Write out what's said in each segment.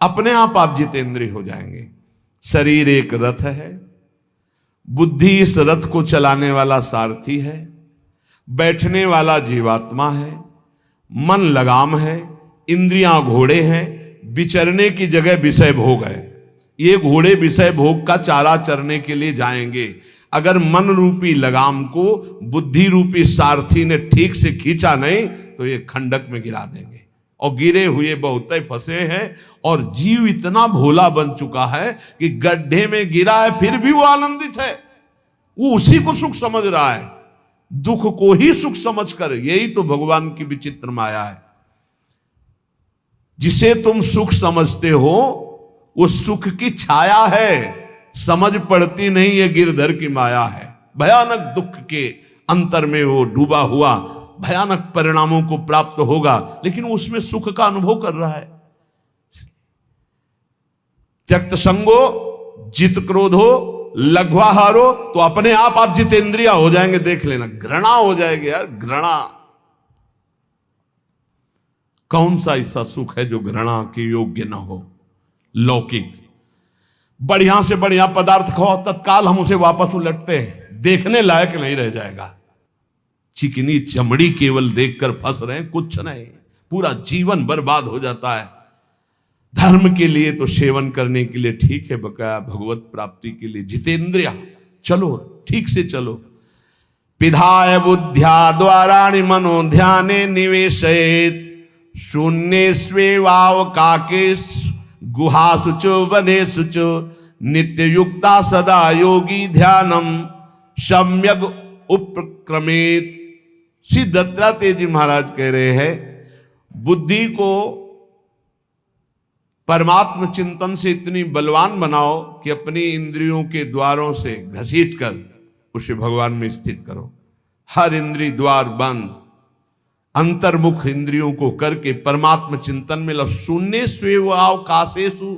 अपने आप जितेंद्रिय हो जाएंगे। शरीर एक रथ है, बुद्धि इस रथ को चलाने वाला सारथी है, बैठने वाला जीवात्मा है, मन लगाम है, इंद्रियां घोड़े हैं, विचरने की जगह विषय भोग है। ये घोड़े विषय भोग का चारा चरने के लिए जाएंगे। अगर मन रूपी लगाम को बुद्धि रूपी सारथी ने ठीक से खींचा नहीं तो ये खंडक में गिरा देंगे। और गिरे हुए बहुत फंसे हैं, और जीव इतना भोला बन चुका है कि गड्ढे में गिरा है फिर भी वो आनंदित है। वो उसी को सुख समझ रहा है, दुख को ही सुख समझकर। यही तो भगवान की विचित्र माया है। जिसे तुम सुख समझते हो वो सुख की छाया है, समझ पड़ती नहीं ये गिरधर की माया है। भयानक दुख के अंतर में वो डूबा हुआ भयानक परिणामों को प्राप्त होगा, लेकिन उसमें सुख का अनुभव कर रहा है। त्यक्त संगो जित क्रोधो लघ्वाहारो, तो अपने आप जितेंद्रिया हो जाएंगे। देख लेना, घृणा हो जाएगी यार, घृणा। कौन सा ऐसा सुख है जो घृणा के योग्य ना हो? लौकिक बढ़िया से बढ़िया पदार्थ खाओ, तत्काल हम उसे वापस उलटते हैं, देखने लायक नहीं रह जाएगा। चिकनी चमड़ी केवल देखकर फंस रहे हैं, कुछ नहीं, पूरा जीवन बर्बाद हो जाता है। धर्म के लिए तो सेवन करने के लिए ठीक है, बकाया भगवत प्राप्ति के लिए जितेंद्रिया चलो, ठीक से चलो। पिधाय बुद्ध्या द्वाराणि मनो ध्याने निवेशयेत्, शून्य स्वेवावकाके गुहासु च वनेषु च, नित्य युक्ता सदा योगी ध्यानम सम्यक उपक्रमेत। श्री दत्तात्रेय जी महाराज कह रहे हैं, बुद्धि को परमात्म चिंतन से इतनी बलवान बनाओ कि अपनी इंद्रियों के द्वारों से घसीट कर उसे भगवान में स्थित करो। हर इंद्रिय द्वार बंद, अंतर्मुख इंद्रियों को करके परमात्म चिंतन में लग। शून्य स्वेवावकाशेषु,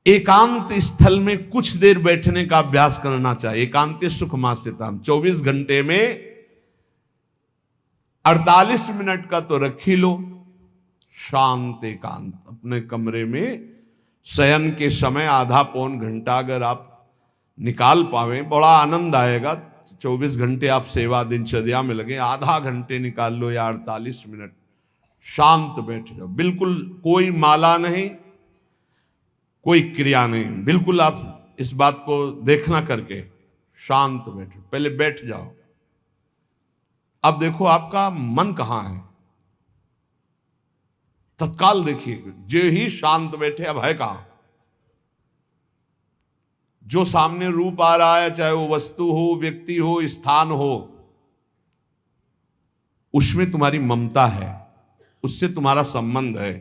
एकांत स्थल में कुछ देर बैठने का अभ्यास करना चाहिए। एकांत सुख मास्यताम, 24 घंटे में 48 मिनट का तो रख ही लो शांत एकांत। अपने कमरे में शयन के समय आधा पौन घंटा अगर आप निकाल पावे, बड़ा आनंद आएगा। 24 घंटे आप सेवा दिनचर्या में लगे, आधा घंटे निकाल लो या 48 मिनट शांत बैठ जाओ। बिल्कुल कोई माला नहीं, कोई क्रिया नहीं, बिल्कुल आप इस बात को देखना करके शांत बैठो। पहले बैठ जाओ। अब देखो आपका मन कहां है, तत्काल देखिए। जो ही शांत बैठे, अब है कहां? जो सामने रूप आ रहा है, चाहे वो वस्तु हो, व्यक्ति हो, स्थान हो, उसमें तुम्हारी ममता है, उससे तुम्हारा संबंध है।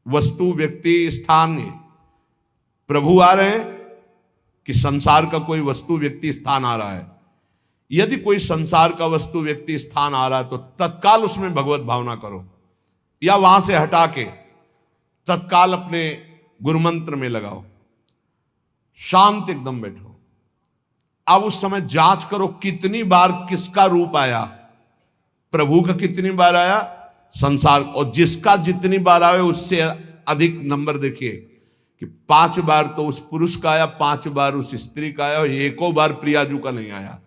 वस्तु, व्यक्ति, स्थान, प्रभु आ रहे हैं कि संसार का कोई वस्तु, व्यक्ति, स्थान आ रहा है? यदि कोई संसार का वस्तु, व्यक्ति, स्थान आ रहा है तो तत्काल उसमें भगवत भावना करो, या वहां से हटा के तत्काल अपने गुरुमंत्र में लगाओ। शांत एकदम बैठो। अब उस समय जांच करो कितनी बार किसका रूप आया। प्रभु का कितनी बार आया, संसार, और जिसका जितनी बार आए उससे अधिक नंबर देखिए कि 5 बार तो उस पुरुष का आया, 5 बार उस स्त्री का आया, और एको बार प्रियाजू का नहीं आया।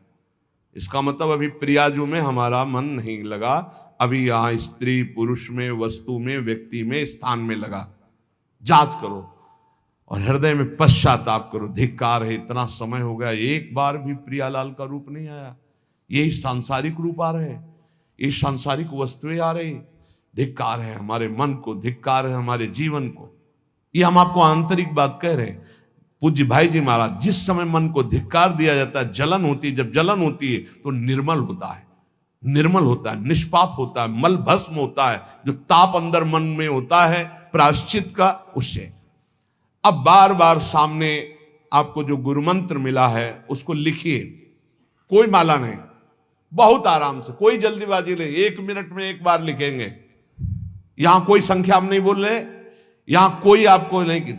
इसका मतलब अभी प्रियाजू में हमारा मन नहीं लगा, अभी यहां स्त्री पुरुष में, वस्तु में, व्यक्ति में, स्थान में लगा। जांच करो और हृदय में पश्चाताप करो। धिक्कार है, इतना समय हो गया, एक बार भी प्रियालाल का रूप नहीं आया। यही सांसारिक रूप आ रहे, ये सांसारिक वस्तुएं आ रही। धिक्कार है हमारे मन को, धिक्कार है हमारे जीवन को। ये हम आपको आंतरिक बात कह रहे हैं। पूज्य भाई जी महाराज, जिस समय मन को धिक्कार दिया जाता है, जलन होती है। जब जलन होती है तो निर्मल होता है, निर्मल होता है, निष्पाप होता है, मल भस्म होता है। जो ताप अंदर मन में होता है प्रायश्चित का, उससे। अब बार बार सामने आपको जो गुरुमंत्र मिला है उसको लिखिए। कोई माला नहीं, बहुत आराम से, कोई जल्दीबाजी नहीं। 1 मिनट में एक बार लिखेंगे। यहां कोई संख्या हम नहीं बोल रहे, यहां कोई आपको नहीं कि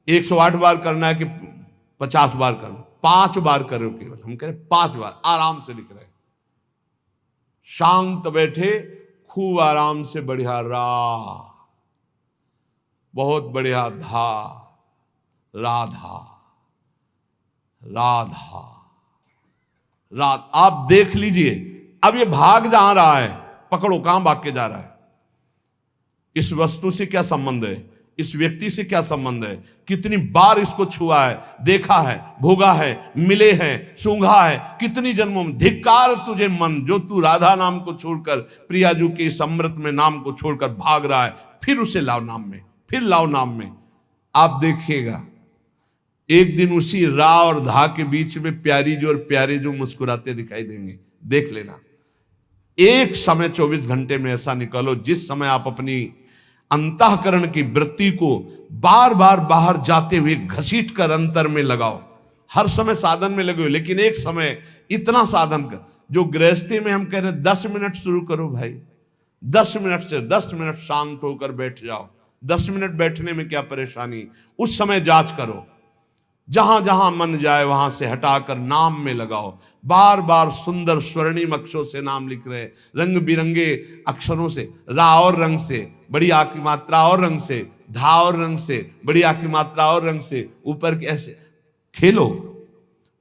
108 बार करना है कि 50 बार करना, 5 बार करो केवल। हम कह रहे 5 बार आराम से लिख रहे हैं। शांत बैठे, खूब आराम से बढ़िया रा बहुत बढ़िया, धा, राधा, राधा, रात। आप देख लीजिए, अब ये भाग जहां रहा है, पकड़ो, कहां भाग के जा रहा है? इस वस्तु से क्या संबंध है? इस व्यक्ति से क्या संबंध है? कितनी बार इसको छुआ है, देखा है, भोगा है, मिले हैं, सूंघा है, कितनी जन्मों में। धिक्कार तुझे मन, जो तू राधा नाम को छोड़कर, प्रियाजू के इस अमृत में नाम को छोड़कर भाग रहा है। फिर उसे लाओ नाम में, फिर लाओ नाम में। आप देखिएगा, एक दिन उसी रा और धा के बीच में प्यारी जो और प्यारे जो मुस्कुराते दिखाई देंगे। देख लेना, एक समय 24 घंटे में ऐसा निकालो जिस समय आप अपनी अंतःकरण की वृत्ति को बार बार बाहर जाते हुए घसीट कर अंतर में लगाओ। हर समय साधन में लगे हो, लेकिन एक समय इतना साधन कर, जो गृहस्थी में हम कह रहे हैं 10 मिनट शुरू करो भाई, 10 मिनट से 10 मिनट शांत होकर बैठ जाओ। 10 मिनट बैठने में क्या परेशानी? उस समय जांच करो, जहां जहां मन जाए वहां से हटाकर नाम में लगाओ। बार बार सुंदर स्वर्णिम अक्षरों से नाम लिख रहे, रंग बिरंगे अक्षरों से, रा और रंग से, बड़ी आ की मात्रा और रंग से, धा और रंग से, बड़ी आ की मात्रा और रंग से, ऊपर के ऐसे खेलो,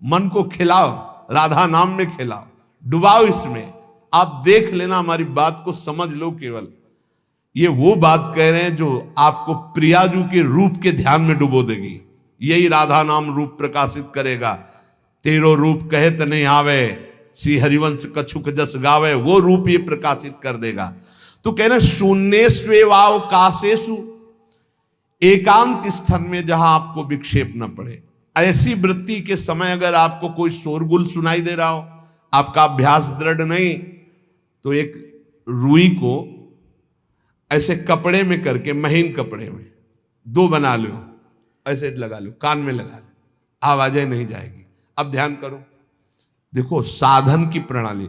मन को खिलाओ, राधा नाम में खिलाओ, डुबाओ इसमें। आप देख लेना, हमारी बात को समझ लो। केवल ये वो बात कह रहे हैं जो आपको प्रियाजू के रूप के ध्यान में डुबो देगी। यही राधा नाम रूप प्रकाशित करेगा। तेरो रूप कहे त नहीं आवे, सी हरिवंश कछुक जस गावे, वो रूप ये प्रकाशित कर देगा। तो कह रहे शून्य स्वेवाव काशेषु, एकांत स्थान में जहां आपको विक्षेप न पड़े। ऐसी वृत्ति के समय अगर आपको कोई शोरगुल सुनाई दे रहा हो, आपका अभ्यास दृढ़ नहीं, तो एक रुई को ऐसे कपड़े में करके, महीन कपड़े में 2 बना लो, ऐसे लगा लो, कान में लगा लो, आवाजें नहीं जाएगी। अब ध्यान करो, देखो साधन की प्रणाली।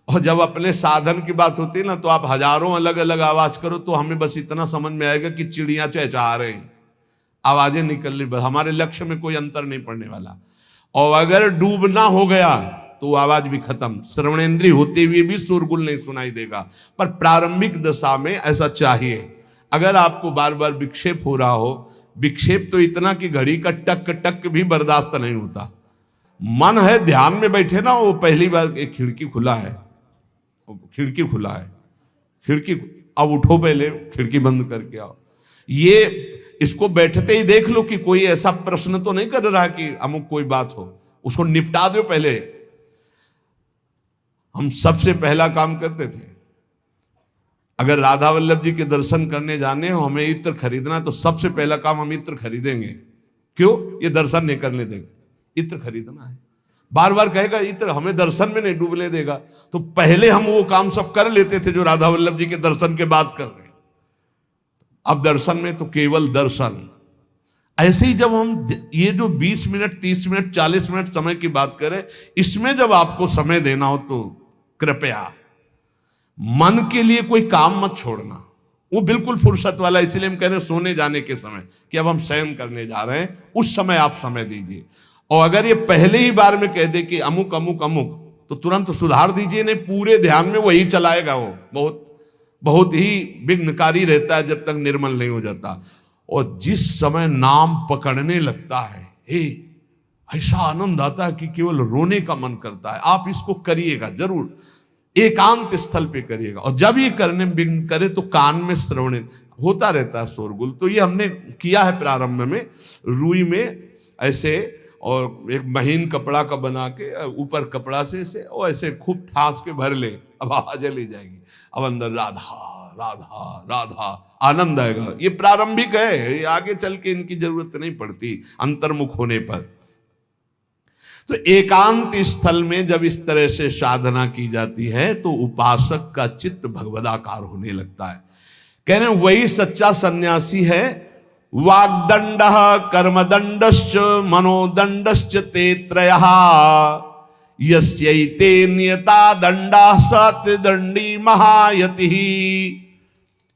और जब अपने साधन की बात होती है ना, तो आप हजारों अलग अलग आवाज करो तो हमें बस इतना समझ में आएगा कि चिड़िया चहचहा रहे हैं, आवाजें निकल रही, बस हमारे लक्ष्य में कोई अंतर नहीं पड़ने वाला। और अगर डूबना हो गया तो आवाज भी खत्म, श्रवणेंद्रिय होते हुए भी शोरगुल नहीं सुनाई देगा। पर प्रारंभिक दशा में ऐसा चाहिए। अगर आपको बार बार विक्षेप हो रहा हो, विक्षेप तो इतना कि घड़ी का टक टक भी बर्दाश्त नहीं होता, मन है ध्यान में बैठे ना, वो पहली बार एक खिड़की खुला है, खिड़की खुला है, खिड़की, अब उठो, पहले खिड़की बंद करके आओ। ये इसको बैठते ही देख लो कि कोई ऐसा प्रश्न तो नहीं कर रहा कि अमुक कोई बात हो, उसको निपटा दो पहले। हम सबसे पहला काम करते थे, अगर राधा वल्लभ जी के दर्शन करने जाने हो, हमें इत्र खरीदना, तो सबसे पहला काम हम इत्र खरीदेंगे। क्यों? ये दर्शन नहीं करने देंगे, इत्र खरीदना है। बार बार कहेगा इत्र हमें दर्शन में नहीं डूबने देगा, तो पहले हम वो काम सब कर लेते थे जो राधा वल्लभ जी के दर्शन के बाद कर रहे हैं। अब दर्शन में तो केवल दर्शन। ऐसे ही जब हम ये जो 20 मिनट, 30 मिनट, 40 मिनट समय की बात करें, इसमें जब आपको समय देना हो तो कृपया मन के लिए कोई काम मत छोड़ना, वो बिल्कुल फुर्सत वाला। इसलिए हम कह रहे हैं सोने जाने के समय कि अब हम शयन करने जा रहे हैं, उस समय आप समय दीजिए। और अगर ये पहले ही बार में कह दे कि अमुक अमुक अमुक, तो तुरंत सुधार दीजिए, नहीं पूरे ध्यान में वही चलाएगा। वो बहुत बहुत ही विघ्नकारी रहता है जब तक निर्मल नहीं हो जाता। और जिस समय नाम पकड़ने लगता है, ऐसा आनंद आता है कि केवल रोने का मन करता है। आप इसको करिएगा जरूर, एकांत स्थल पे करिएगा। और जब ये करने विघ्न करे तो कान में श्रवण होता रहता है, शोरगुल। तो ये हमने किया है प्रारंभ में, रुई में ऐसे, और एक महीन कपड़ा का बना के ऊपर कपड़ा से ऐसे, और ऐसे खूब ठास के भर ले, अब आवाज ले जाएगी। अब अंदर राधा राधा राधा आनंद आएगा। ये प्रारंभिक है, ये आगे चल के इनकी जरूरत नहीं पड़ती अंतर्मुख होने पर। तो एकांत स्थल में जब इस तरह से साधना की जाती है तो उपासक का चित्त भगवदाकार होने लगता है। कह रहे हैं वही सच्चा सन्यासी है। वाग्दंड कर्मदंडश्च मनोदंडश्च ते त्रयः यस्यैते नियता दंडा सत्यदंडी महायति।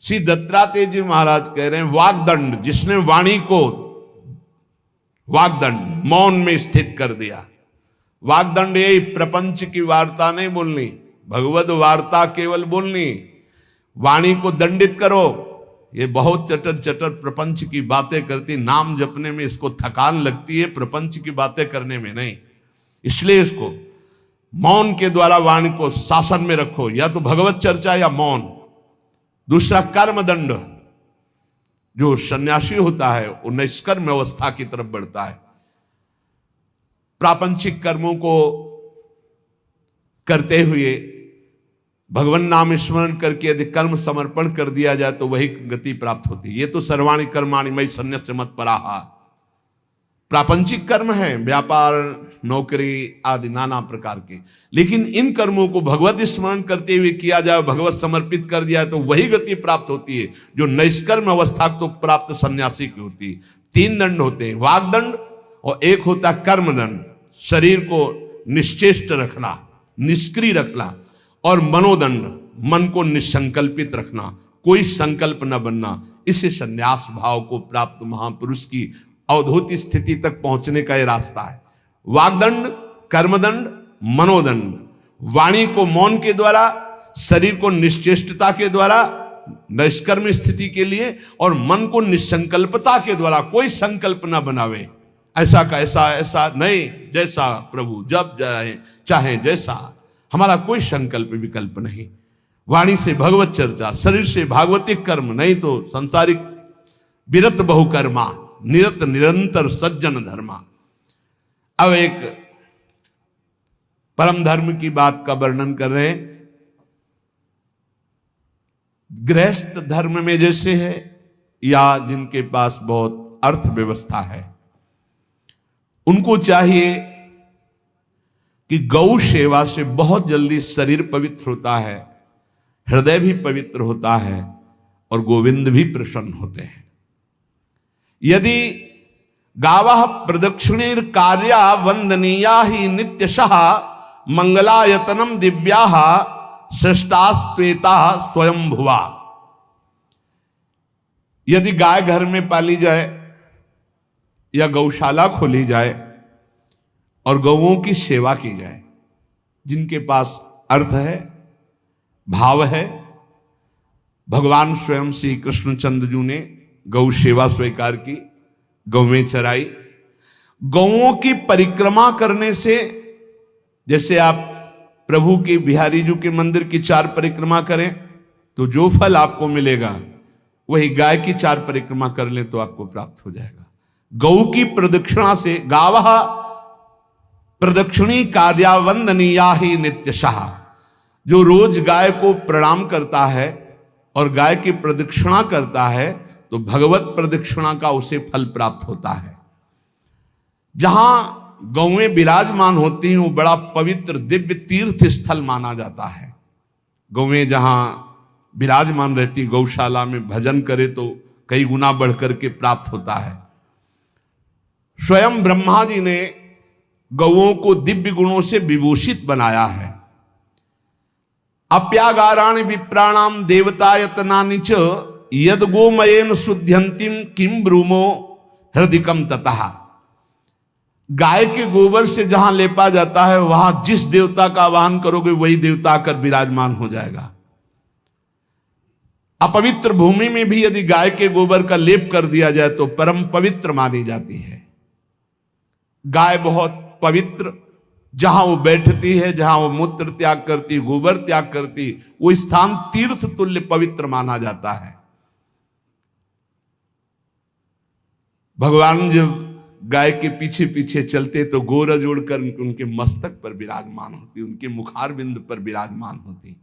श्री दत्तात्रेय जी महाराज कह रहे हैं वाग्दंड, जिसने वाणी को वाग्दंड मौन में स्थित कर दिया। वाग्दंड यही प्रपंच की वार्ता नहीं बोलनी, भगवद वार्ता केवल बोलनी। वाणी को दंडित करो, ये बहुत चटर चटर प्रपंच की बातें करती, नाम जपने में इसको थकान लगती है, प्रपंच की बातें करने में नहीं। इसलिए इसको मौन के द्वारा वाणी को शासन में रखो, या तो भगवत चर्चा या मौन। दूसरा कर्मदंड, जो सन्यासी होता है वो निष्कर्म अवस्था की तरफ बढ़ता है। प्रापंचिक कर्मों को करते हुए भगवान नाम स्मरण करके यदि कर्म समर्पण कर दिया जाए तो वही गति प्राप्त होती है। ये तो सर्वाणि कर्माणि मयि सन्न्यस्य मत्पराः। प्रापंचिक कर्म है, व्यापार, नौकरी आदि नाना प्रकार के, लेकिन इन कर्मों को भगवत स्मरण करते हुए किया जाए, भगवत समर्पित कर दिया तो वही गति प्राप्त होती है जो निष्कर्म अवस्था को प्राप्त सन्यासी की होती है। 3 दंड होते हैं, वागदंड और एक होता है कर्मदंड, शरीर को निश्चेष्ट रखना, निष्क्रिय रखना, और मनोदंड, मन को निसंकल्पित रखना, कोई संकल्प न बनना। इसे संन्यास भाव को प्राप्त महापुरुष की अवधूत स्थिति तक पहुंचने का यह रास्ता है। वागदंड, कर्मदंड, मनोदंड, वाणी को मौन के द्वारा, शरीर को निश्चेष्टता के द्वारा निष्कर्म स्थिति के लिए, और मन को निसंकल्पता के द्वारा, कोई संकल्प न बनावे, ऐसा का ऐसा, ऐसा नहीं, जैसा प्रभु जब चाहे जैसा, हमारा कोई संकल्प विकल्प नहीं। वाणी से भगवत चर्चा, शरीर से भागवतिक कर्म, नहीं तो सांसारिक विरत बहुकर्मा, निरत निरंतर सज्जन धर्मा। अब एक परम धर्म की बात का वर्णन कर रहे हैं। गृहस्थ धर्म में जैसे है, या जिनके पास बहुत अर्थव्यवस्था है, उनको चाहिए कि गौ सेवा से बहुत जल्दी शरीर पवित्र होता है, हृदय भी पवित्र होता है, और गोविंद भी प्रसन्न होते हैं। यदि गावः प्रदक्षिणीर कार्या वंदनीया ही नित्यशः मंगलायतनम दिव्याः श्रेष्ठास्त्वेता स्वयंभुवा। यदि गाय घर में पाली जाए या गौशाला खोली जाए और गौओं की सेवा की जाए, जिनके पास अर्थ है, भाव है, भगवान स्वयं श्री कृष्णचंद्र जी ने गौ सेवा स्वीकार की, गौवें चराई। गौओं की परिक्रमा करने से, जैसे आप प्रभु के बिहारी जी के मंदिर की 4 परिक्रमा करें तो जो फल आपको मिलेगा, वही गाय की 4 परिक्रमा कर लें तो आपको प्राप्त हो जाएगा। गौ की प्रदक्षिणा से, गावः प्रदक्षिणी कार्या वंदनीया ही नित्यशः, जो रोज गाय को प्रणाम करता है और गाय की प्रदक्षिणा करता है तो भगवत प्रदक्षिणा का उसे फल प्राप्त होता है। जहां गौएं विराजमान होती हैं वो बड़ा पवित्र दिव्य तीर्थ स्थल माना जाता है। गौएं जहां विराजमान रहती, गौशाला में भजन करे तो कई गुना बढ़कर के प्राप्त होता है। स्वयं ब्रह्मा जी ने गौओं को दिव्य गुणों से विभूषित बनाया है। अप्यागाराणि विप्राणाम देवतायतनानि च यद गोमयेन शुद्ध्यंतिम किम ब्रूमो हृदिकम ततः। गाय के गोबर से जहां लेपा जाता है, वहां जिस देवता का आवाहन करोगे वही देवता आकर विराजमान हो जाएगा। अपवित्र भूमि में भी यदि गाय के गोबर का लेप कर दिया जाए तो परम पवित्र मानी जाती है। गाय बहुत पवित्र, जहां वो बैठती है, जहां वो मूत्र त्याग करती, गोबर त्याग करती, वो स्थान तीर्थ तुल्य पवित्र माना जाता है। भगवान जब गाय के पीछे पीछे चलते तो गोरज उड़कर उनके मस्तक पर विराजमान होती, उनके मुखार बिंद पर विराजमान होती।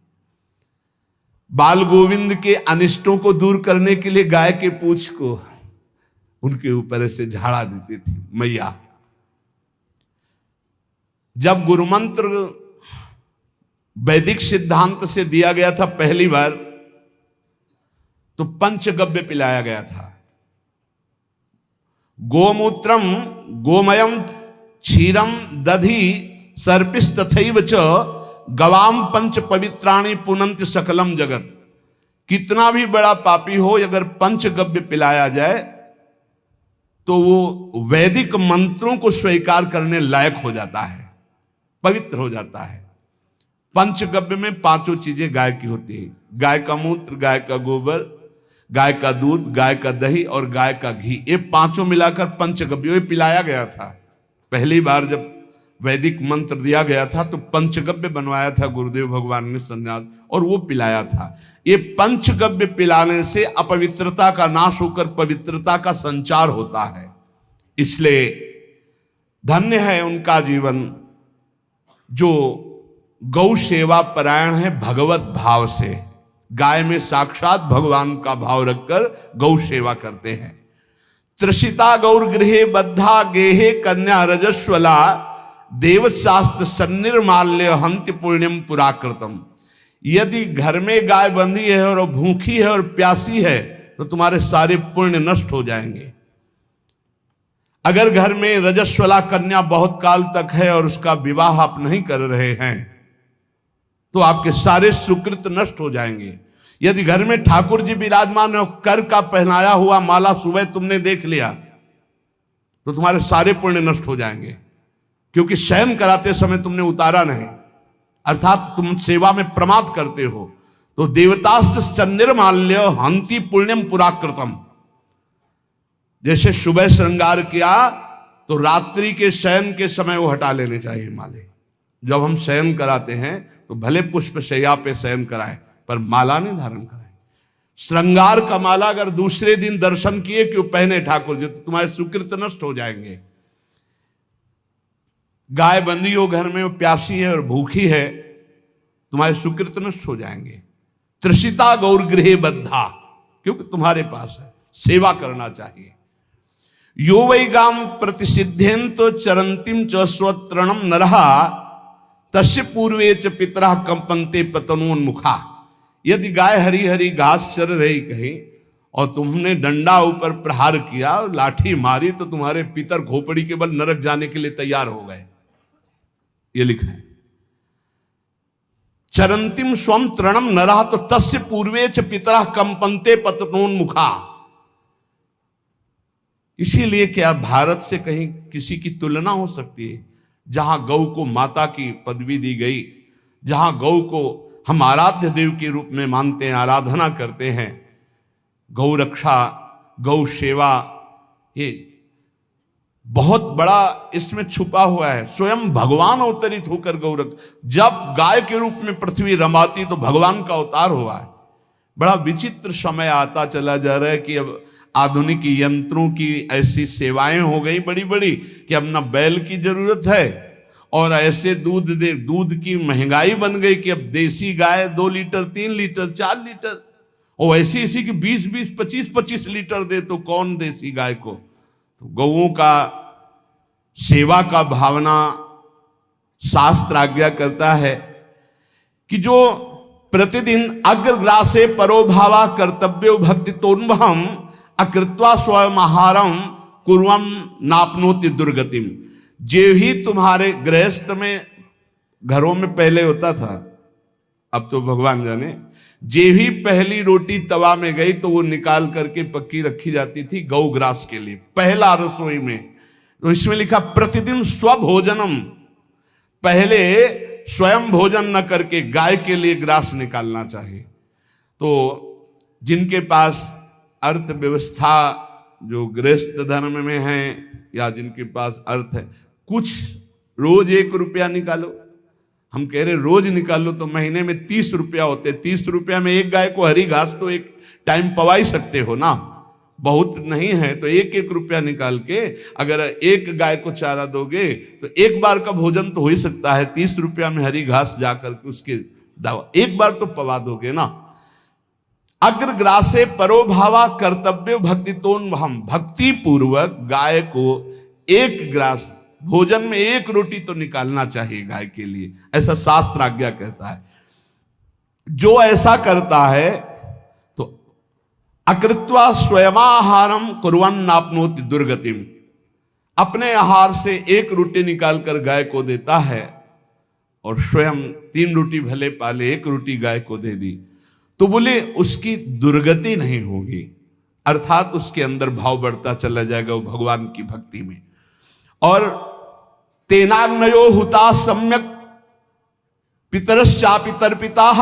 बाल गोविंद के अनिष्टों को दूर करने के लिए गाय के पूंछ को उनके ऊपर से झाड़ा देती थी मैया। जब गुरुमंत्र वैदिक सिद्धांत से दिया गया था पहली बार, तो पंचगव्य पिलाया गया था। गोमूत्रम गोमयम क्षीरम दधि सर्पिस्तथैव च गवाम पंच पवित्राणि पुनंत सकलम जगत। कितना भी बड़ा पापी हो, अगर पंचगव्य पिलाया जाए तो वो वैदिक मंत्रों को स्वीकार करने लायक हो जाता है, पवित्र हो जाता है। पंचगव्य में 5 चीजें गाय की होती है। गाय का मूत्र, गाय का गोबर, गाय का दूध, गाय का दही और गाय का घी, ये पांचों मिलाकर पंचगव्य पिलाया गया था। पहली बार जब वैदिक मंत्र दिया गया था तो पंचगव्य बनवाया था गुरुदेव भगवान ने सन्यास, और वो पिलाया था। ये पंचगव्य पिलाने से अपवित्रता का नाश होकर पवित्रता का संचार होता है। इसलिए धन्य है उनका जीवन जो गौ सेवा परायण है भगवत भाव से। गाय में साक्षात भगवान का भाव रखकर गौ सेवा करते हैं। त्रिषिता गौर गृहे बद्धा गेहे कन्या रजस्वला देवशास्त्र सन्निर्माल्य हंति पुण्यम पुराकृतम। यदि घर में गाय बंधी है और भूखी है और प्यासी है तो तुम्हारे सारे पुण्य नष्ट हो जाएंगे। अगर घर में रजस्वला कन्या बहुत काल तक है और उसका विवाह आप नहीं कर रहे हैं तो आपके सारे सुकृत नष्ट हो जाएंगे। यदि घर में ठाकुर जी विराजमान है, कर का पहनाया हुआ माला सुबह तुमने देख लिया तो तुम्हारे सारे पुण्य नष्ट हो जाएंगे, क्योंकि शयन कराते समय तुमने उतारा नहीं, अर्थात तुम सेवा में प्रमाद करते हो। तो देवतास्त्र सन्निर्माल्य हंति पुण्यम पुराकृतम। जैसे सुबह श्रृंगार किया तो रात्रि के शयन के समय वो हटा लेने चाहिए माले। जब हम शयन कराते हैं तो भले पुष्प शैया पे शयन कराएं पर माला नहीं धारण कराएं। श्रृंगार का माला अगर दूसरे दिन दर्शन किए क्यों पहने ठाकुर जी, तो तुम्हारे सुकृत नष्ट हो जाएंगे। गाय बंदी हो घर में, वो प्यासी है और भूखी है, तुम्हारे सुकृत नष्ट हो जाएंगे। त्रिषिता गौर गृहे बद्धा, क्योंकि तुम्हारे पास है, सेवा करना चाहिए। यो वै गाम प्रतिसिद्धेन्तो चरंतिम च स्वतरणम नरहा तस्य पूर्वे च पितरा कंपन्ते पतनोन्मुखा। यदि गाय हरी हरी घास चर रही कहीं और तुमने डंडा ऊपर प्रहार किया और लाठी मारी तो तुम्हारे पितर खोपड़ी के बल नरक जाने के लिए तैयार हो गए। ये लिखा है चरंतिम स्वम तृणम नरहा तो तस्य पूर्वे च पितरा कंपन्ते पतनोन्मुखा। इसीलिए क्या भारत से कहीं किसी की तुलना हो सकती है जहां गौ को माता की पदवी दी गई, जहां गौ को हम आराध्य देव के रूप में मानते हैं, आराधना करते हैं। गौ रक्षा, गौ सेवा, ये बहुत बड़ा इसमें छुपा हुआ है। स्वयं भगवान अवतरित होकर गौ जब गाय के रूप में पृथ्वी रमाती तो भगवान का अवतार हुआ है। बड़ा विचित्र समय आता चला जा रहा है कि अब आधुनिक यंत्रों की ऐसी सेवाएं हो गई बड़ी बड़ी कि अब ना बैल की जरूरत है और ऐसे दूध की महंगाई बन गई कि अब देसी गाय 2 लीटर 3 लीटर 4 लीटर और ऐसी ऐसी कि 20-20 25-25 लीटर दे तो कौन देसी गाय को। तो गौओं का सेवा का भावना शास्त्र आज्ञा करता है कि जो प्रतिदिन अग्रग्रासे परोभावा कर्तव्यो भक्ति तोन्वहम अकृत्वा स्वयं आहारम कुर्वम नापनोति दुर्गतिम। जे ही तुम्हारे गृहस्थ में घरों में पहले होता था, अब तो भगवान जाने, जे ही पहली रोटी तवा में गई तो वो निकाल करके पक्की रखी जाती थी गौग्रास के लिए, पहला रसोई में। तो इसमें लिखा प्रतिदिन स्वभोजनम, पहले स्वयं भोजन न करके गाय के लिए ग्रास निकालना चाहिए। तो जिनके पास अर्थव्यवस्था जो गृहस्थ धर्म में है या जिनके पास अर्थ है, कुछ रोज 1 रुपया निकालो। हम कह रहे रोज निकालो तो महीने में 30 रुपया होते। 30 रुपया में एक गाय को हरी घास तो एक टाइम पवा ही सकते हो ना, बहुत नहीं है तो 1-1 रुपया निकाल के अगर एक गाय को चारा दोगे तो एक बार का भोजन तो हो ही सकता है। 30 रुपया में हरी घास जाकर के उसके दावा एक बार तो पवा दोगे ना। अग्रग्रासे परोभावा कर्तव्य भक्ति तोन, हम भक्ति पूर्वक गाय को 1 ग्रास भोजन में 1 रोटी तो निकालना चाहिए गाय के लिए, ऐसा शास्त्र आज्ञा कहता है। जो ऐसा करता है तो अकृत्वा स्वयमाहारम कुर्वन् नाप्नोति दुर्गतिम, अपने आहार से 1 रोटी निकालकर गाय को देता है और स्वयं 3 रोटी भले पाले 1 रोटी गाय को दे दी तो बोले उसकी दुर्गति नहीं होगी, अर्थात उसके अंदर भाव बढ़ता चला जाएगा वो भगवान की भक्ति में। और तेनाग्नयो हुता सम्यक पितरश्चापि तर्पिताः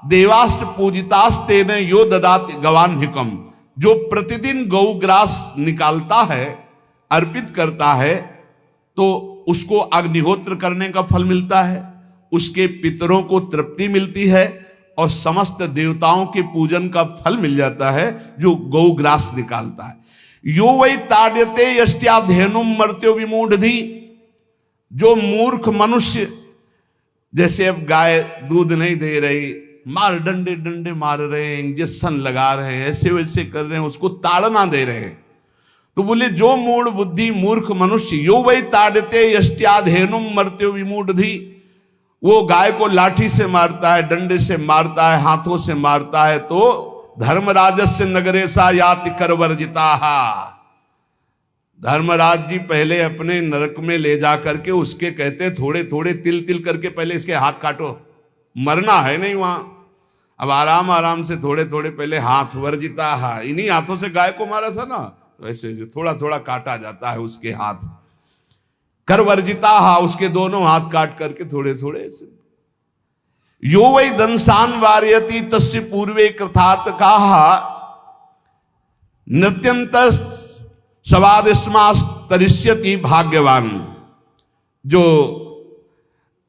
देवास्त पूजितास्ते ने यो ददात गवान्हिकम, जो प्रतिदिन गौग्रास निकालता है, अर्पित करता है, तो उसको अग्निहोत्र करने का फल मिलता है, उसके पितरों को तृप्ति मिलती है और समस्त देवताओं के पूजन का फल मिल जाता है जो गौग्रास निकालता है। यो वै ताड्यते यष्ट्याधेनुम मर्त्यो विमूढ़धि, जो मूर्ख मनुष्य, जैसे अब गाय दूध नहीं दे रही, मार डंडे डंडे मार रहे हैं, इंजेक्शन लगा रहे हैं, ऐसे वैसे कर रहे हैं, उसको ताड़ना दे रहे हैं, तो बोले जो मूढ़ बुद्धि मूर्ख मनुष्य, यो वै ताड्यते यष्ट्याधेनुम मर्त्यो विमूढ़धि, वो गाय को लाठी से मारता है, डंडे से मारता है, हाथों से मारता है, तो धर्मराजस्य नगरेशा याति करवर्जिताहा, धर्मराज जी पहले अपने नरक में ले जा करके उसके कहते थोड़े थोड़े तिल तिल करके पहले इसके हाथ काटो, मरना है नहीं वहां, अब आराम आराम से थोड़े थोड़े पहले हाथ वर्जिताहा, इन्हीं हाथों से गाय को मारा था ना, तो ऐसे थोड़ा थोड़ा काटा जाता है उसके हाथ, कर वर्जिताहा, उसके दोनों हाथ काट करके थोड़े थोड़े। यो वै दंसान वार्यति तस्य पूर्वे कृतार्थ काहा, नृत्यंत सवादिस्मास तरिष्यति भाग्यवान, जो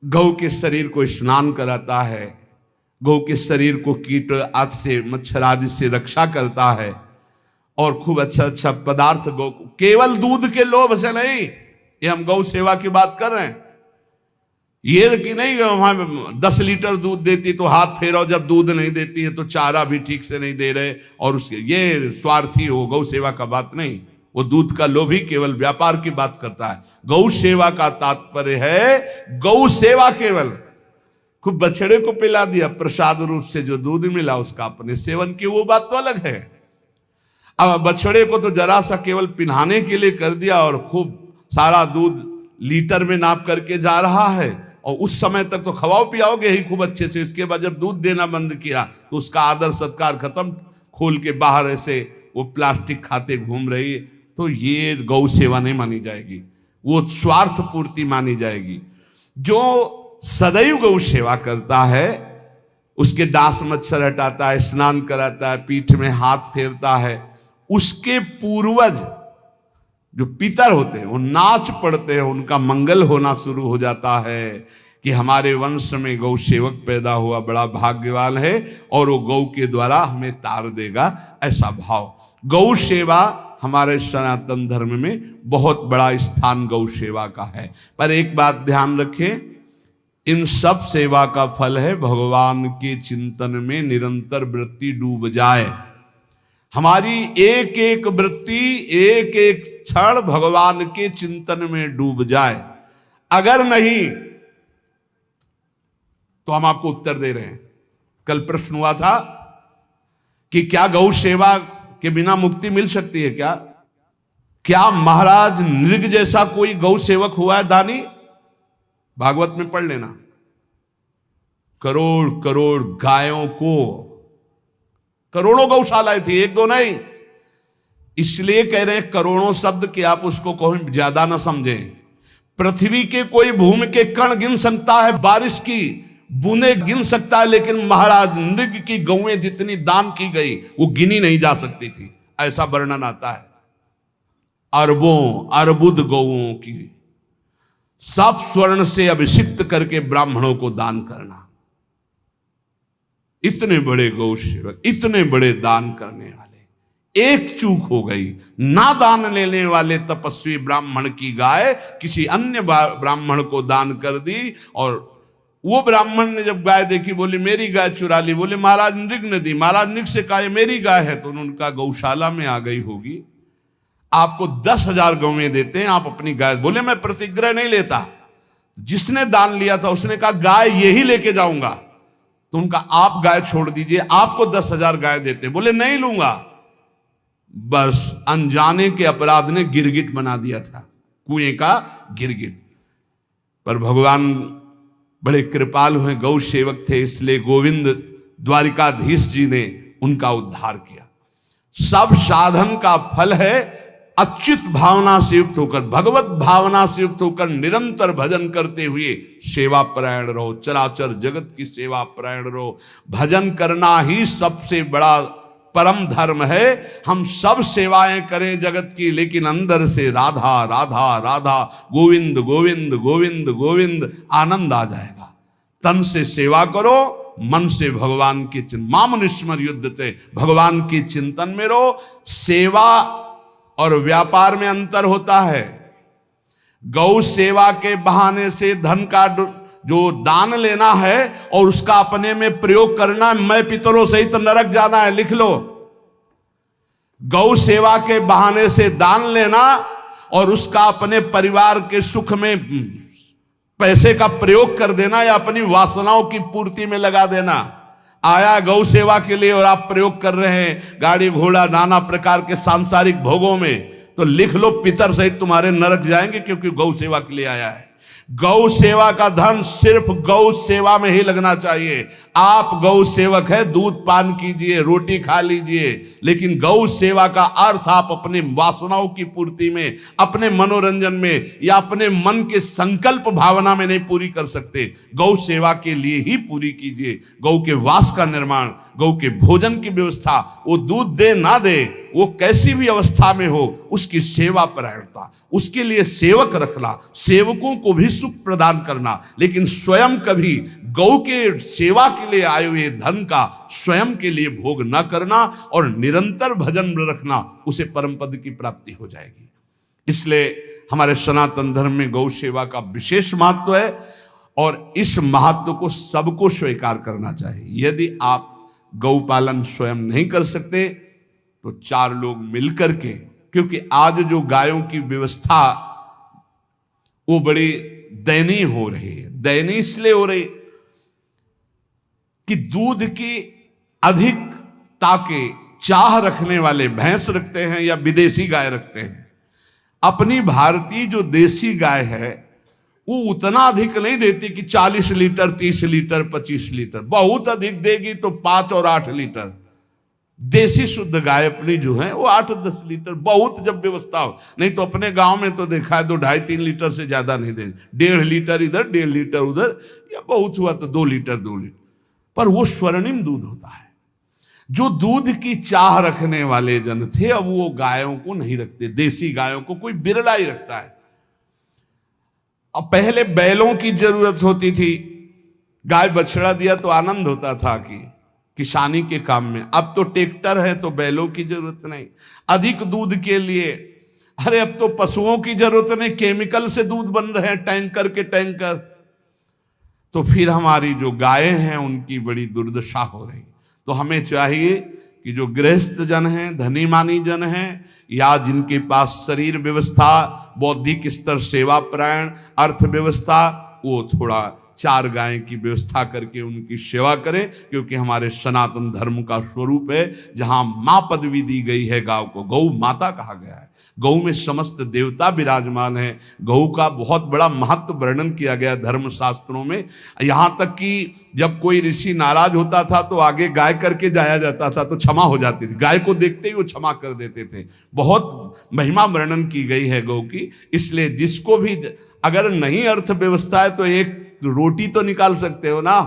गौ के शरीर को स्नान कराता है, गौ के शरीर को कीट आदि से मच्छर आदि से रक्षा करता है, और खूब अच्छा अच्छा पदार्थ गौ, केवल दूध के लोभ से नहीं, ये हम गौ सेवा की बात कर रहे हैं, ये कि नहीं वहां 10 लीटर दूध देती तो हाथ फेरो, जब दूध नहीं देती है तो चारा भी ठीक से नहीं दे रहे, और उसके ये स्वार्थी हो, गौ सेवा का बात नहीं, वो दूध का लोभी केवल व्यापार की बात करता है। गौ सेवा का तात्पर्य है गौ सेवा, केवल खूब बछड़े को पिला दिया प्रसाद रूप से, जो दूध मिला उसका अपने सेवन की, वो बात तो अलग है। अब बछड़े को तो जरा सा केवल पिन्हाने के लिए कर दिया और खूब सारा दूध लीटर में नाप करके जा रहा है, और उस समय तक तो खवाओ पियाओगे ही खूब अच्छे से, इसके बाद जब दूध देना बंद किया तो उसका आदर सत्कार खत्म, खोल के बाहर ऐसे वो प्लास्टिक खाते घूम रही है, तो ये गौ सेवा नहीं मानी जाएगी, वो स्वार्थ पूर्ति मानी जाएगी। जो सदैव गौ सेवा करता है, उसके डांस मच्छर हटाता है, स्नान कराता है, पीठ में हाथ फेरता है, उसके पूर्वज जो पितर होते हैं वो नाच पड़ते हैं, उनका मंगल होना शुरू हो जाता है कि हमारे वंश में गौ सेवक पैदा हुआ, बड़ा भाग्यवान है, और वो गौ के द्वारा हमें तार देगा, ऐसा भाव। गौ सेवा हमारे सनातन धर्म में बहुत बड़ा स्थान गौ सेवा का है। पर एक बात ध्यान रखें, इन सब सेवा का फल है भगवान के चिंतन में निरंतर वृत्ति डूब जाए, हमारी एक एक वृत्ति एक एक क्षण भगवान के चिंतन में डूब जाए। अगर नहीं तो हम आपको उत्तर दे रहे हैं। कल प्रश्न हुआ था कि क्या गौ सेवा के बिना मुक्ति मिल सकती है? क्या महाराज नृग जैसा कोई गौ सेवक हुआ है दानी? भागवत में पढ़ लेना, करोड़ करोड़ गायों को, करोड़ों गौशालाएं थी, एक दो नहीं, इसलिए कह रहे हैं करोड़ों शब्द कि आप उसको कहीं ज्यादा ना समझें। पृथ्वी के कोई भूमि के कण गिन सकता है, बारिश की बूंदे गिन सकता है, लेकिन महाराज नृग की गौएं जितनी दान की गई वो गिनी नहीं जा सकती थी, ऐसा वर्णन आता है। अरबों अर्बुद गौओं की सब स्वर्ण से अभिषिक्त करके ब्राह्मणों को दान करना, इतने बड़े गौ सेवक, इतने बड़े दान करने वाले, एक चूक हो गई, ना दान लेने वाले तपस्वी ब्राह्मण की गाय किसी अन्य ब्राह्मण को दान कर दी, और वो ब्राह्मण ने जब गाय देखी बोली मेरी गाय चुरा ली, बोले महाराज नृग ने दी। महाराज नृग से कहा मेरी गाय है, तो उनका गौशाला में आ गई होगी, आपको 10,000 गौवें देते हैं, आप अपनी गाय। बोले मैं प्रतिग्रह नहीं लेता, जिसने दान लिया था उसने कहा गाय यही लेके जाऊंगा, तो उनका आप गाय छोड़ दीजिए, आपको 10,000 गाय देते। बोले नहीं लूंगा। बस अनजाने के अपराध ने गिरगिट बना दिया था, कुएं का गिरगिट। पर भगवान बड़े कृपालु हैं, गौ सेवक थे, इसलिए गोविंद द्वारिकाधीश जी ने उनका उद्धार किया। सब साधन का फल है अच्युत भावना से युक्त होकर, भगवत भावना से युक्त होकर निरंतर भजन करते हुए सेवा परायण रहो, चराचर जगत की सेवा परायण रहो। भजन करना ही सबसे बड़ा परम धर्म है। हम सब सेवाएं करें जगत की, लेकिन अंदर से राधा राधा राधा, गोविंद गोविंद गोविंद गोविंद, आनंद आ जाएगा। तन से सेवा करो, मन से भगवान के चिंतन, मामुनिस्मर युद्ध से, भगवान के चिंतन में रहो। सेवा और व्यापार में अंतर होता है। गौ सेवा के बहाने से धन का जो दान लेना है और उसका अपने में प्रयोग करना, मैं पितरों सहित नरक जाना है, लिख लो। गौ सेवा के बहाने से दान लेना और उसका अपने परिवार के सुख में पैसे का प्रयोग कर देना या अपनी वासनाओं की पूर्ति में लगा देना। आया गौ सेवा के लिए और आप प्रयोग कर रहे हैं गाड़ी घोड़ा नाना प्रकार के सांसारिक भोगों में, तो लिख लो पितर सहित तुम्हारे नरक जाएंगे, क्योंकि गौ सेवा के लिए आया है। गौ सेवा का धन सिर्फ गौ सेवा में ही लगना चाहिए। आप गौ सेवक है, दूध पान कीजिए, रोटी खा लीजिए, लेकिन गौ सेवा का अर्थ आप अपने वासनाओं की पूर्ति में, अपने मनोरंजन में या अपने मन के संकल्प भावना में नहीं पूरी कर सकते। गौ सेवा के लिए ही पूरी कीजिए। गौ के वास का निर्माण, गौ के भोजन की व्यवस्था, वो दूध दे ना दे, वो कैसी भी अवस्था में हो, उसकी सेवा परायणता, उसके लिए सेवक रखना, सेवकों को भी सुख प्रदान करना, लेकिन स्वयं कभी गौ के सेवा के लिए आए हुए धन का स्वयं के लिए भोग न करना और निरंतर भजन रखना, उसे परम पद की प्राप्ति हो जाएगी। इसलिए हमारे सनातन धर्म में गौ सेवा का विशेष महत्व है और इस महत्व को सबको स्वीकार करना चाहिए। यदि आप गौ पालन स्वयं नहीं कर सकते तो 4 लोग मिलकर के, क्योंकि आज जो गायों की व्यवस्था वो बड़ी दयनीय हो रही है। दयनीय इसलिए हो रही कि दूध की अधिकता के चाह रखने वाले भैंस रखते हैं या विदेशी गाय रखते हैं। अपनी भारतीय जो देसी गाय है वो उतना अधिक नहीं देती कि 40 लीटर 30 लीटर 25 लीटर, बहुत अधिक देगी तो 5 और 8 लीटर। देसी शुद्ध गाय अपनी जो है वो 8-10 लीटर, बहुत जब व्यवस्था हो। नहीं तो अपने गांव में तो देखा है 2-2.5-3 लीटर से ज्यादा नहीं देंगे, 1.5 लीटर इधर 1.5 लीटर उधर, या बहुत हुआ तो 2 लीटर 2 लीटर, पर वो स्वर्णिम दूध होता है। जो दूध की चाह रखने वाले जन थे अब वो गायों को नहीं रखते, देसी गायों को कोई बिरला ही रखता है। अब पहले बैलों की जरूरत होती थी, गाय बछड़ा दिया तो आनंद होता था कि किसानी के काम में। अब तो ट्रैक्टर है तो बैलों की जरूरत नहीं। अधिक दूध के लिए अरे अब तो पशुओं की जरूरत नहीं, केमिकल से दूध बन रहे हैं, टैंकर के टैंकर। तो फिर हमारी जो गायें हैं उनकी बड़ी दुर्दशा हो रही। तो हमें चाहिए कि जो गृहस्थ जन हैं, धनी मानी जन हैं, या जिनके पास शरीर व्यवस्था, बौद्धिक स्तर सेवा परायण, अर्थव्यवस्था, वो थोड़ा 4 गाय की व्यवस्था करके उनकी सेवा करें, क्योंकि हमारे सनातन धर्म का स्वरूप है जहां मां पदवी दी गई है गांव को, गौ माता कहा गया है। गौ में समस्त देवता विराजमान है। गौ का बहुत बड़ा महत्व वर्णन किया गया धर्म शास्त्रों में। यहां तक कि जब कोई ऋषि नाराज होता था तो आगे गाय करके जाया जाता था तो क्षमा हो जाती थी, गाय को देखते ही वो क्षमा कर देते थे। बहुत महिमा वर्णन की गई है गौ की। इसलिए जिसको भी अगर नहीं अर्थव्यवस्था है तो एक रोटी तो निकाल सकते हो ना।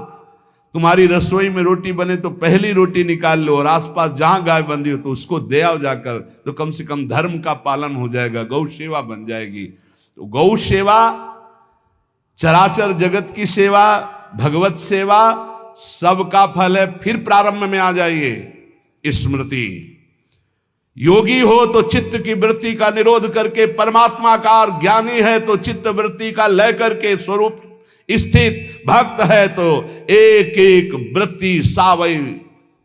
तुम्हारी रसोई में रोटी बने तो पहली रोटी निकाल लो, और आसपास जहां गाय बंधी हो तो उसको दे आओ जाकर, तो कम से कम धर्म का पालन हो जाएगा, गौ सेवा बन जाएगी। तो गौ सेवा, चराचर जगत की सेवा, भगवत सेवा, सबका फल है। फिर प्रारंभ में आ जाइए स्मृति। योगी हो तो चित्त की वृत्ति का निरोध करके परमात्माकार, ज्ञानी है तो चित्त वृत्ति का लय करके स्वरूप स्थित, भक्त है तो एक एक वृत्ति सावई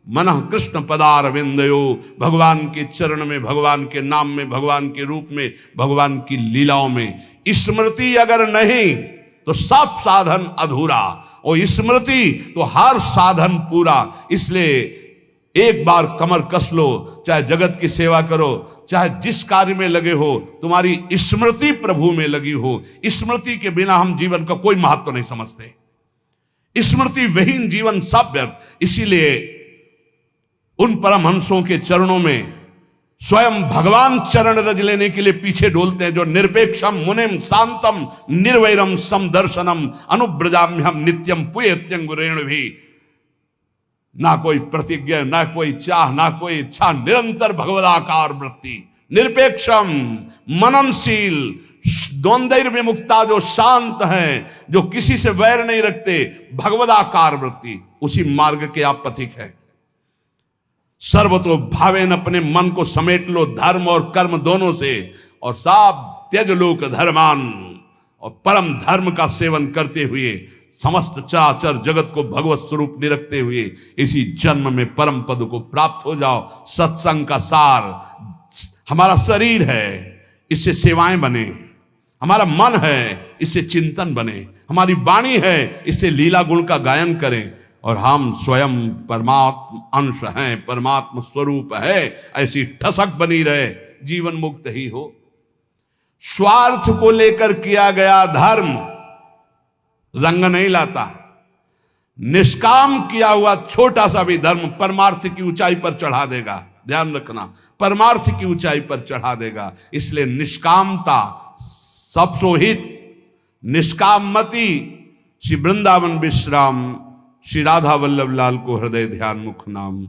मनः कृष्ण पदार विंदयो। भगवान के चरण में, भगवान के नाम में, भगवान के रूप में, भगवान की लीलाओं में। स्मृति अगर नहीं तो सब साधन अधूरा, और स्मृति तो हर साधन पूरा। इसलिए एक बार कमर कस लो, चाहे जगत की सेवा करो, चाहे जिस कार्य में लगे हो, तुम्हारी स्मृति प्रभु में लगी हो। स्मृति के बिना हम जीवन का कोई महत्व नहीं समझते। स्मृति विहीन जीवन सब व्यर्थ। इसीलिए उन परमहंसों के चरणों में स्वयं भगवान चरण रज लेने के लिए पीछे डोलते हैं, जो निरपेक्षम मुनिम शांतम निर्वैरम समदर्शनम अनुब्रजाम्यम नित्यम पुयत्यंगुरेण भी। ना कोई प्रतिज्ञा, ना कोई चाह, ना कोई इच्छा, निरंतर भगवदाकार वृत्ति, निरपेक्षम मननशील, द्वंद्व विमुक्ता, जो शांत हैं, जो किसी से वैर नहीं रखते, भगवदाकार वृत्ति, उसी मार्ग के आप पथिक हैं। सर्वतो भावेन, अपने मन को समेट लो धर्म और कर्म दोनों से, और साब त्यज लोक धर्मान, और परम धर्म का सेवन करते हुए समस्त चराचर जगत को भगवत स्वरूप निरखते हुए इसी जन्म में परम पद को प्राप्त हो जाओ। सत्संग का सार हमारा शरीर है, इससे सेवाएं बने, हमारा मन है, इससे चिंतन बने, हमारी वाणी है, इससे लीला गुण का गायन करें, और हम स्वयं परमात्म अंश हैं, परमात्म स्वरूप है, ऐसी ठसक बनी रहे, जीवन मुक्त ही हो। स्वार्थ को लेकर किया गया धर्म रंग नहीं लाता। निष्काम किया हुआ छोटा सा भी धर्म परमार्थ की ऊंचाई पर चढ़ा देगा। ध्यान रखना, परमार्थ की ऊंचाई पर चढ़ा देगा। इसलिए निष्कामता सब सोहित, निष्कामति। श्री वृंदावन विश्राम, श्री राधा वल्लभ लाल को हृदय ध्यान मुख नाम।